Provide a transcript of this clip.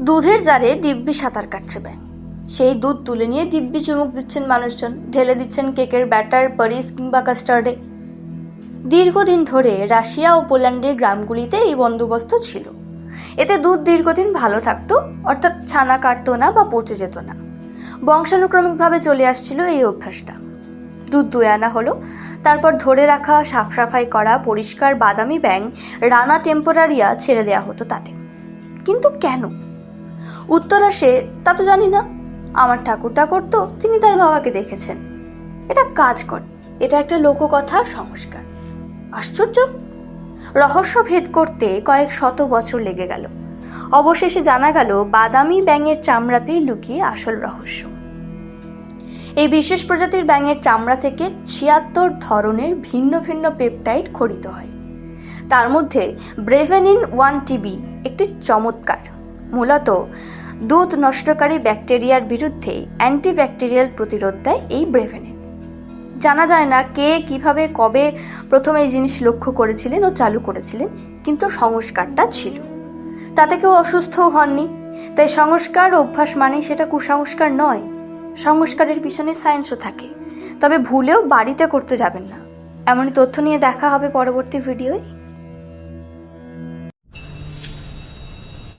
দুধের জারে দিব্যি সাঁতার কাটছে ব্যাঙ। সেই দুধ তুলে নিয়ে দিব্যি চুমুক দিচ্ছেন মানুষজন, ঢেলে দিচ্ছেন কেকের ব্যাটার, পারিস কিংবা কাস্টার্ডে। দীর্ঘদিন ধরে রাশিয়া ও পোল্যান্ডের গ্রামগুলিতে এই বন্দোবস্ত ছিল। এতে দুধ দীর্ঘদিন ভালো থাকতো, অর্থাৎ ছানা কাটতো না বা পচে যেত না। বংশানুক্রমিকভাবে চলে আসছিল এই অভ্যাসটা। দুধ দুয়ে আনা হলো, তারপর ধরে রাখা, সাফাই করা পরিষ্কার বাদামি ব্যাঙ রানা টেম্পোরারিয়া ছেড়ে দেওয়া হতো তাতে। কিন্তু কেন? উত্তর আসে, তা তো জানি না। আমার ঠাকুরদা করতো, তিনি তার বাবাকে দেখেছেন। এটা কাজ করে, এটা একটা লোককথার সংস্কার। আশ্চর্য! রহস্য ভেদ করতে কয়েক শত বছর লেগে গেল। অবশেষে জানা গেল বাদামি ব্যাঙের চামড়াতেই লুকিয়ে আসল রহস্য। এই বিশেষ প্রজাতির ব্যাঙের চামড়া থেকে ৭৬ ধরনের ভিন্ন ভিন্ন পেপটাইড খরিত হয়। তার মধ্যে ব্রেভেনিন 1TB একটি চমৎকার। মূলত দুধ নষ্টকারী ব্যাকটেরিয়ার বিরুদ্ধে অ্যান্টিব্যাকটেরিয়াল প্রতিরোধ দেয় এই ব্রেভেনিন। জানা যায় না কে, কিভাবে, কবে প্রথম এই জিনিস লক্ষ্য করেছিলেন ও চালু করেছিলেন, কিন্তু সংস্কারটা ছিল। তাতে কেউ অসুস্থও হননি। তাই সংস্কার অভ্যাস মানেই সেটা কুসংস্কার নয়। সংস্কারের পিছনে সায়েন্সও থাকে। তবে ভুলেও বাড়িতে করতে যাবেন না। এমনই তথ্য নিয়ে দেখা হবে পরবর্তী ভিডিওয়।